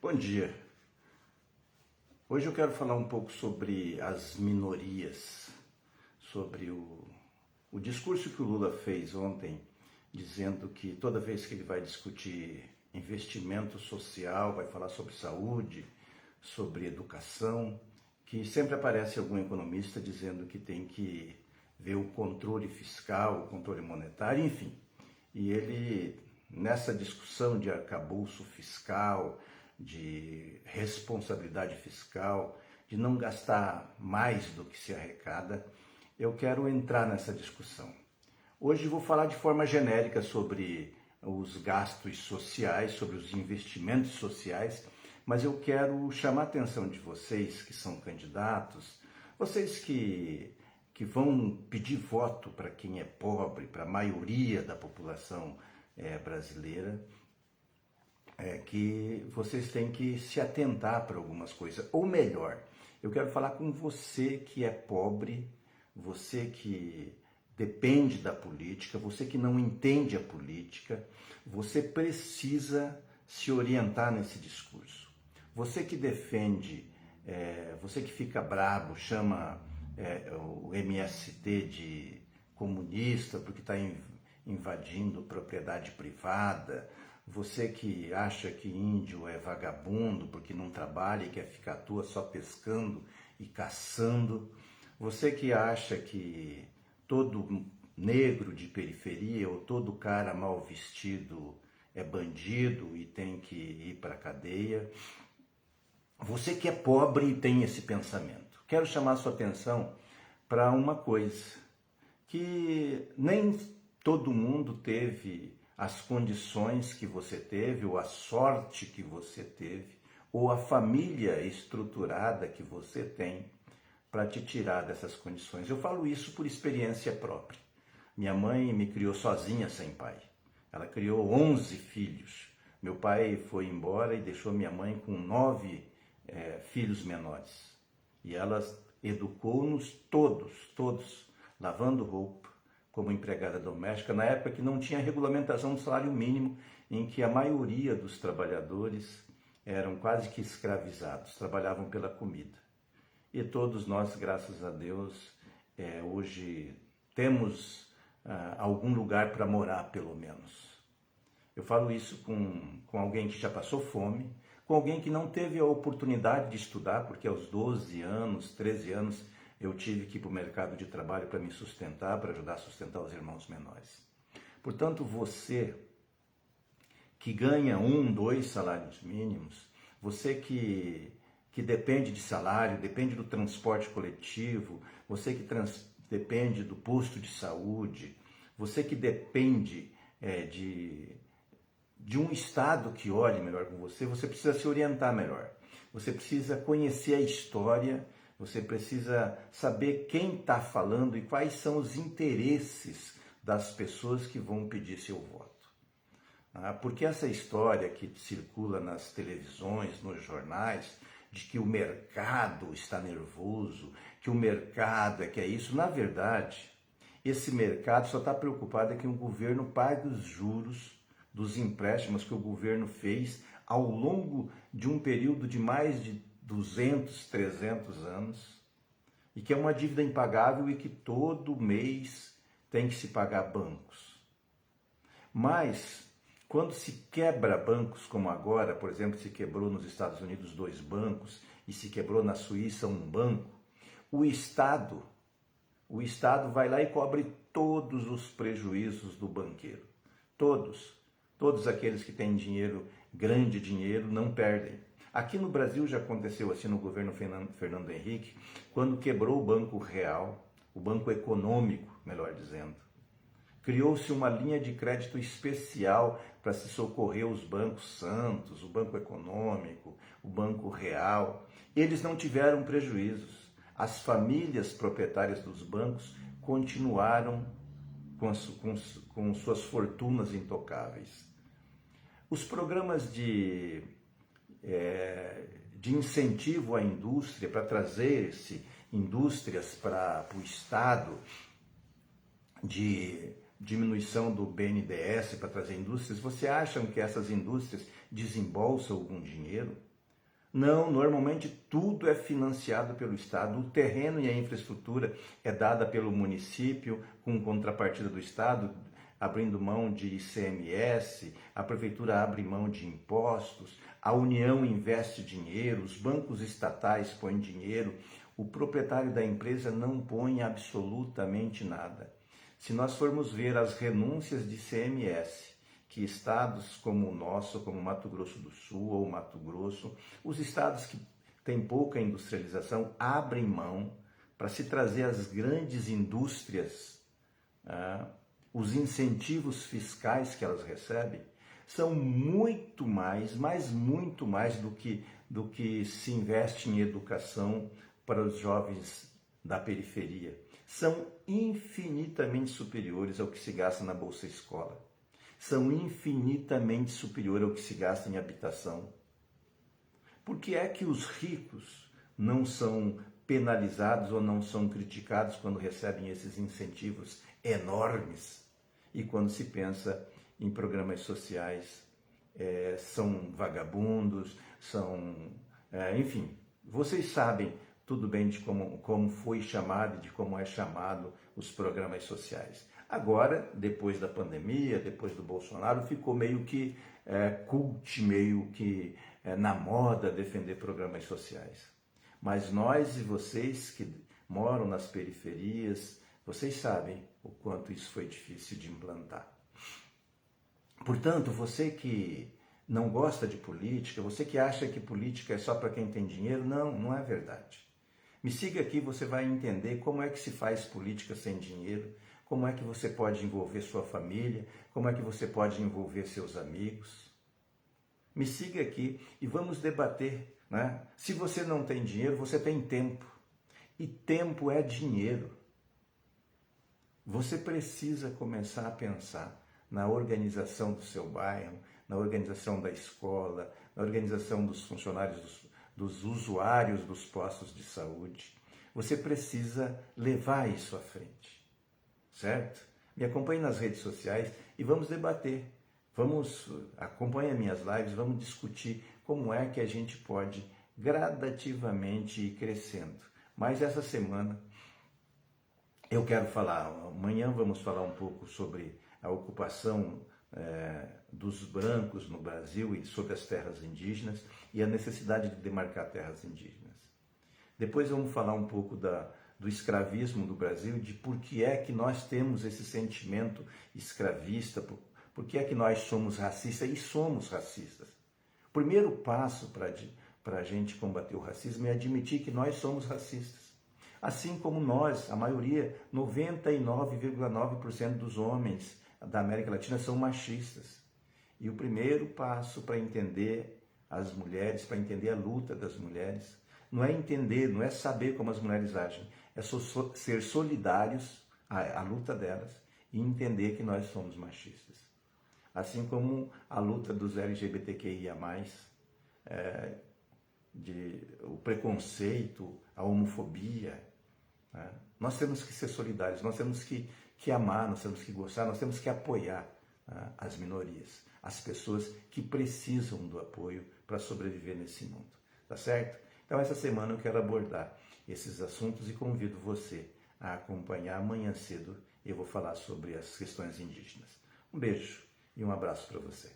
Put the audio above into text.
Bom dia. Hoje eu quero falar um pouco sobre as minorias, sobre o discurso que o Lula fez ontem, dizendo que toda vez que ele vai discutir investimento social, vai falar sobre saúde, sobre educação, que sempre aparece algum economista dizendo que tem que ver o controle fiscal, o controle monetário, enfim. E ele, nessa discussão de arcabouço fiscal, de responsabilidade fiscal, de não gastar mais do que se arrecada, eu quero entrar nessa discussão. Hoje vou falar de forma genérica sobre os gastos sociais, sobre os investimentos sociais, mas eu quero chamar a atenção de vocês que são candidatos, vocês que vão pedir voto para quem é pobre, para a maioria da população brasileira, que vocês têm que se atentar para algumas coisas. Ou melhor, eu quero falar com você que é pobre, você que depende da política, você que não entende a política, você precisa se orientar nesse discurso. Você que defende, você que fica brabo, chama o MST de comunista porque está invadindo propriedade privada, você que acha que índio é vagabundo porque não trabalha e quer ficar à toa só pescando e caçando, você que acha que todo negro de periferia ou todo cara mal vestido é bandido e tem que ir para a cadeia, você que é pobre e tem esse pensamento. Quero chamar a sua atenção para uma coisa, que nem todo mundo teve as condições que você teve, ou a sorte que você teve, ou a família estruturada que você tem para te tirar dessas condições. Eu falo isso por experiência própria. Minha mãe me criou sozinha, sem pai. Ela criou 11 filhos. Meu pai foi embora e deixou minha mãe com 9 filhos menores. E ela educou-nos todos, lavando roupa, como empregada doméstica, na época que não tinha regulamentação do salário mínimo, em que a maioria dos trabalhadores eram quase que escravizados, trabalhavam pela comida. E todos nós, graças a Deus, hoje temos algum lugar para morar, pelo menos. Eu falo isso com alguém que já passou fome, com alguém que não teve a oportunidade de estudar, porque aos 12 anos, 13 anos, eu tive que ir para o mercado de trabalho para me sustentar, para ajudar a sustentar os irmãos menores. Portanto, você que ganha 1, 2 salários mínimos, você que depende de salário, depende do transporte coletivo, você que depende do posto de saúde, você que depende de um Estado que olhe melhor com você, você precisa se orientar melhor. Você precisa conhecer a história, você precisa saber quem está falando e quais são os interesses das pessoas que vão pedir seu voto. Porque essa história que circula nas televisões, nos jornais, de que o mercado está nervoso, que o mercado é que é isso, na verdade, esse mercado só está preocupado que o governo pague os juros dos empréstimos que o governo fez ao longo de um período de mais de 200, 300 anos, e que é uma dívida impagável e que todo mês tem que se pagar bancos. Mas, quando se quebra bancos, como agora, por exemplo, se quebrou nos Estados Unidos 2 bancos e se quebrou na Suíça 1 banco, o Estado vai lá e cobre todos os prejuízos do banqueiro. Todos aqueles que têm dinheiro, grande dinheiro, não perdem. Aqui no Brasil já aconteceu assim no governo Fernando Henrique, quando quebrou o Banco Real, o Banco Econômico, melhor dizendo. Criou-se uma linha de crédito especial para se socorrer os bancos Santos, o Banco Econômico, o Banco Real. Eles não tiveram prejuízos. As famílias proprietárias dos bancos continuaram com suas fortunas intocáveis. Os programas de incentivo à indústria, para trazer indústrias para o Estado, de diminuição do BNDES para trazer indústrias, você acha que essas indústrias desembolsam algum dinheiro? Não, normalmente tudo é financiado pelo Estado. O terreno e a infraestrutura é dada pelo município com contrapartida do Estado, abrindo mão de ICMS, a prefeitura abre mão de impostos, a União investe dinheiro, os bancos estatais põem dinheiro, o proprietário da empresa não põe absolutamente nada. Se nós formos ver as renúncias de ICMS, que estados como o nosso, como Mato Grosso do Sul ou Mato Grosso, os estados que têm pouca industrialização abrem mão para se trazer as grandes indústrias, os incentivos fiscais que elas recebem são muito mais, mas muito mais do que se investe em educação para os jovens da periferia. São infinitamente superiores ao que se gasta na Bolsa Escola. São infinitamente superiores ao que se gasta em habitação. Por que é que os ricos não são penalizados ou não são criticados quando recebem esses incentivos enormes? E quando se pensa em programas sociais, são vagabundos, enfim, vocês sabem tudo bem de como foi chamado e de como é chamado os programas sociais. Agora, depois da pandemia, depois do Bolsonaro, ficou meio que cult, meio que na moda defender programas sociais. Mas nós e vocês que moram nas periferias, vocês sabem o quanto isso foi difícil de implantar. Portanto, você que não gosta de política, você que acha que política é só para quem tem dinheiro, não é verdade. Me siga aqui, você vai entender como é que se faz política sem dinheiro, como é que você pode envolver sua família, como é que você pode envolver seus amigos. Me siga aqui e vamos debater, né? Se você não tem dinheiro, você tem tempo. E tempo é dinheiro. Você precisa começar a pensar na organização do seu bairro, na organização da escola, na organização dos funcionários, dos usuários dos postos de saúde. Você precisa levar isso à frente, certo? Me acompanhe nas redes sociais e vamos debater. Acompanhe minhas lives, vamos discutir como é que a gente pode gradativamente ir crescendo. Mas essa semana eu quero falar, amanhã vamos falar um pouco sobre a ocupação dos brancos no Brasil e sobre as terras indígenas e a necessidade de demarcar terras indígenas. Depois vamos falar um pouco do escravismo do Brasil, de por que é que nós temos esse sentimento escravista, por que é que nós somos racistas e somos racistas. O primeiro passo para a gente combater o racismo é admitir que nós somos racistas. Assim como nós, a maioria, 99,9% dos homens da América Latina são machistas. E o primeiro passo para entender as mulheres, para entender a luta das mulheres, não é entender, não é saber como as mulheres agem, é ser solidários à luta delas e entender que nós somos machistas. Assim como a luta dos LGBTQIA+, o preconceito, a homofobia, né? Nós temos que ser solidários, nós temos que amar, nós temos que gostar, nós temos que apoiar as minorias, as pessoas que precisam do apoio para sobreviver nesse mundo, tá certo? Então essa semana eu quero abordar esses assuntos e convido você a acompanhar amanhã cedo. Eu vou falar sobre as questões indígenas. Um beijo e um abraço para você.